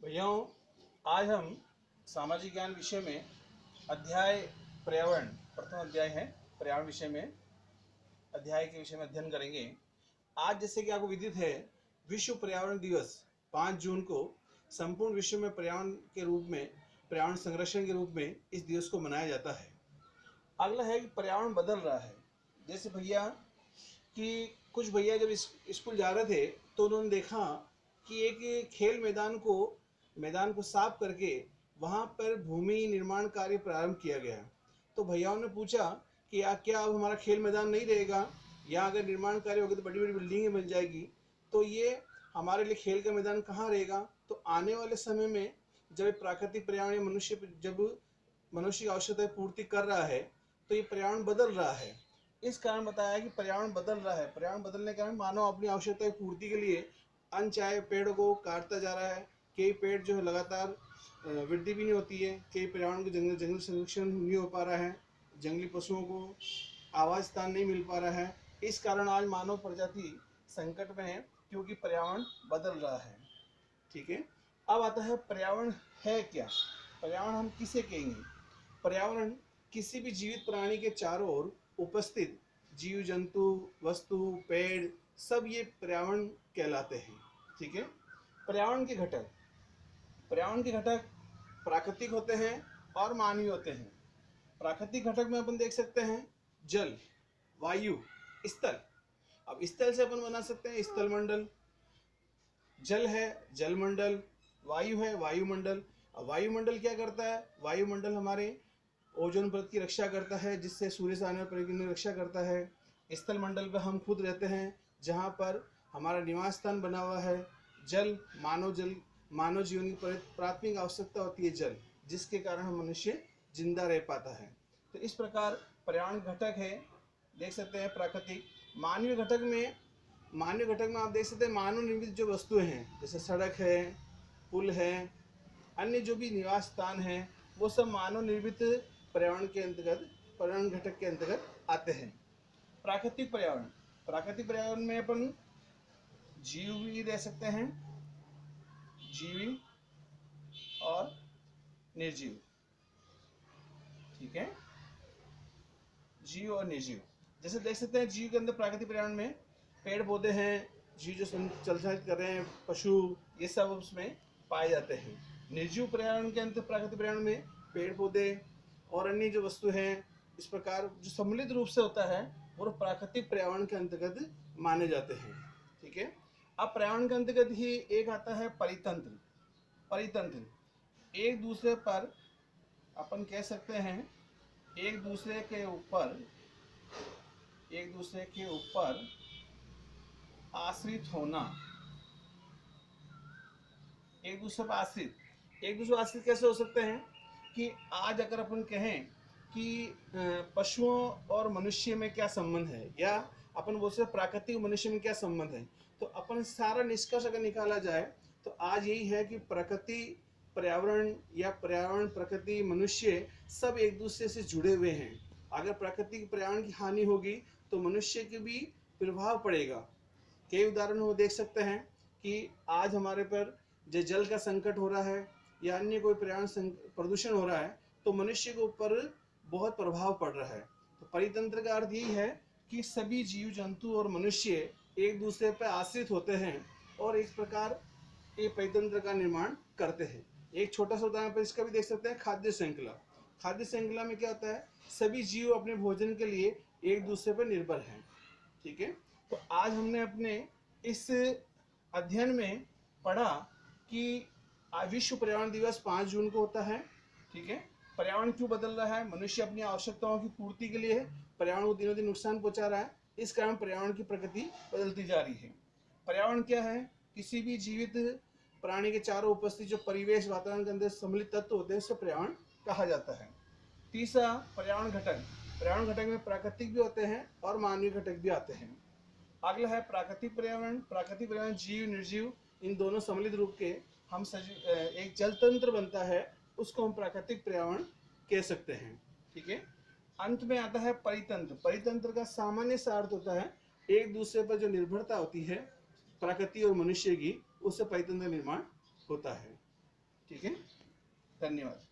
भैयाओं, आज हम सामाजिक ज्ञान विषय में अध्याय पर्यावरण प्रथम अध्याय है। पर्यावरण विषय में अध्याय के विषय में अध्ययन करेंगे। आज जैसे कि आपको विदित है, विश्व पर्यावरण दिवस 5 जून को संपूर्ण विश्व में पर्यावरण के रूप में, पर्यावरण संरक्षण के रूप में इस दिवस को मनाया जाता है। अगला है कि पर्यावरण बदल रहा है। जैसे भैया कि कुछ भैया जब स्कूल जा रहे थे तो उन्होंने देखा कि एक खेल मैदान को साफ करके वहाँ पर भूमि निर्माण कार्य प्रारंभ किया गया। तो भैयाओं ने पूछा कि क्या अब हमारा खेल मैदान नहीं रहेगा, या अगर निर्माण कार्य होगा तो बड़ी बड़ी बिल्डिंगें बन जाएगी, तो ये हमारे लिए खेल का मैदान कहाँ रहेगा। तो आने वाले समय में जब प्राकृतिक पर्यावरण मनुष्य की आवश्यकता पूर्ति कर रहा है तो ये पर्यावरण बदल रहा है। इस कारण बताया कि पर्यावरण बदल रहा है। पर्यावरण बदलने के कारण मानव अपनी आवश्यकता की पूर्ति के लिए अनचाहे पेड़ों को काटता जा रहा है। कई पेड़ जो है लगातार वृद्धि भी नहीं होती है। कई पर्यावरण को जंगल संरक्षण नहीं हो पा रहा है, जंगली पशुओं को आवास स्थान नहीं मिल पा रहा है। इस कारण आज मानव प्रजाति संकट में है, क्योंकि पर्यावरण बदल रहा है। ठीक है, अब आता है पर्यावरण है क्या। पर्यावरण हम किसे कहेंगे। पर्यावरण किसी भी जीवित प्राणी के चारों ओर उपस्थित जीव जंतु, वस्तु, पेड़, सब ये पर्यावरण कहलाते हैं। ठीक है, पर्यावरण के घटक प्राकृतिक होते हैं और मानवीय होते हैं। प्राकृतिक घटक में अपन देख सकते हैं जल, वायु, स्थल। अब स्थल से अपन बना सकते हैं स्थल मंडल, जल है जलमंडल, वायु है वायुमंडल। अब वायुमंडल क्या करता है? वायुमंडल हमारे ओजोन परत की रक्षा करता है, जिससे सूर्य से आने वाले परिवर्तन की रक्षा करता है। स्थल मंडल पर हम खुद रहते हैं, जहाँ पर हमारा निवास स्थान बना हुआ है। जल मानव जीवन की प्राथमिक आवश्यकता होती है जल, जिसके कारण हम मनुष्य जिंदा रह पाता है। तो इस प्रकार पर्यावरण घटक है, देख सकते हैं प्राकृतिक। मानवीय घटक में आप देख सकते हैं मानव निर्मित जो वस्तुएं हैं, जैसे सड़क है, पुल है, अन्य जो भी निवास स्थान है, वो सब मानव निर्मित पर्यावरण घटक के अंतर्गत आते हैं। प्राकृतिक पर्यावरण में अपन जीव भी रह सकते हैं, जीवी और निर्जीव। ठीक है, जीव और निर्जीव। जैसे देख सकते हैं जीव के अंदर प्राकृतिक पर्यावरण में पेड़ पौधे हैं, जीव जो चलचल कर रहे हैं, पशु, ये सब उसमें पाए जाते हैं। निर्जीव पर्यावरण के अंदर प्राकृतिक पर्यावरण में पेड़ पौधे और अन्य जो वस्तु हैं, इस प्रकार जो सम्मिलित रूप से होता है वो प्राकृतिक पर्यावरण के अंतर्गत माने जाते हैं। ठीक है, अब पर्यावरण के अंतर्गत ही एक आता है परितंत्र। एक दूसरे पर अपन कह सकते हैं एक दूसरे के ऊपर आश्रित होना। एक दूसरे पर आश्रित कैसे हो सकते हैं कि आज अगर अपन कहें कि पशुओं और मनुष्य में क्या संबंध है, या अपन बोल सकते प्राकृतिक मनुष्य में क्या संबंध है, तो अपन सारा निष्कर्ष अगर निकाला जाए तो आज यही है कि प्रकृति पर्यावरण या पर्यावरण प्रकृति मनुष्य सब एक दूसरे से जुड़े हुए हैं। अगर प्राकृतिक पर्यावरण की हानि होगी तो मनुष्य के भी प्रभाव पड़ेगा। कई उदाहरण वो देख सकते हैं कि आज हमारे पर जो जल का संकट हो रहा है या अन्य कोई पर्यावरण प्रदूषण हो रहा है, तो मनुष्य के ऊपर बहुत प्रभाव पड़ रहा है। तो परितंत्र का अर्थ यही है कि सभी जीव जंतु और मनुष्य एक दूसरे पर आश्रित होते हैं और इस प्रकार ये परितंत्र का निर्माण करते हैं। एक छोटा सा उदाहरण पर इसका भी देख सकते हैं, खाद्य श्रृंखला में क्या होता है, सभी जीव अपने भोजन के लिए एक दूसरे पर निर्भर हैं। ठीक है, तो आज हमने अपने इस अध्ययन में पढ़ा कि विश्व पर्यावरण दिवस 5 जून को होता है। ठीक है, पर्यावरण क्यों बदल रहा है? मनुष्य अपनी आवश्यकताओं की पूर्ति के लिए पर्यावरण को दिनों दिन नुकसान पहुंचा रहा है, इस कारण पर्यावरण की प्रकृति बदलती जा रही है। पर्यावरण क्या है? किसी भी जीवित प्राणी के चारों उपस्थित जो परिवेश वातावरण के अंदर सम्मिलित तत्व होते हैं, उसे पर्यावरण कहा जाता है। तीसरा, पर्यावरण घटक में प्राकृतिक भी होते हैं और मानवीय घटक भी आते हैं। अगला है प्राकृतिक पर्यावरण जीव निर्जीव इन दोनों सम्मिलित रूप के हम एक जल तंत्र बनता है, उसको हम प्राकृतिक पर्यावरण कह सकते हैं। ठीक है, अंत में आता है परितंत्र का सामान्य सा अर्थ होता है एक दूसरे पर जो निर्भरता होती है प्रकृति और मनुष्य की, उससे परितंत्र निर्माण होता है। ठीक है, धन्यवाद।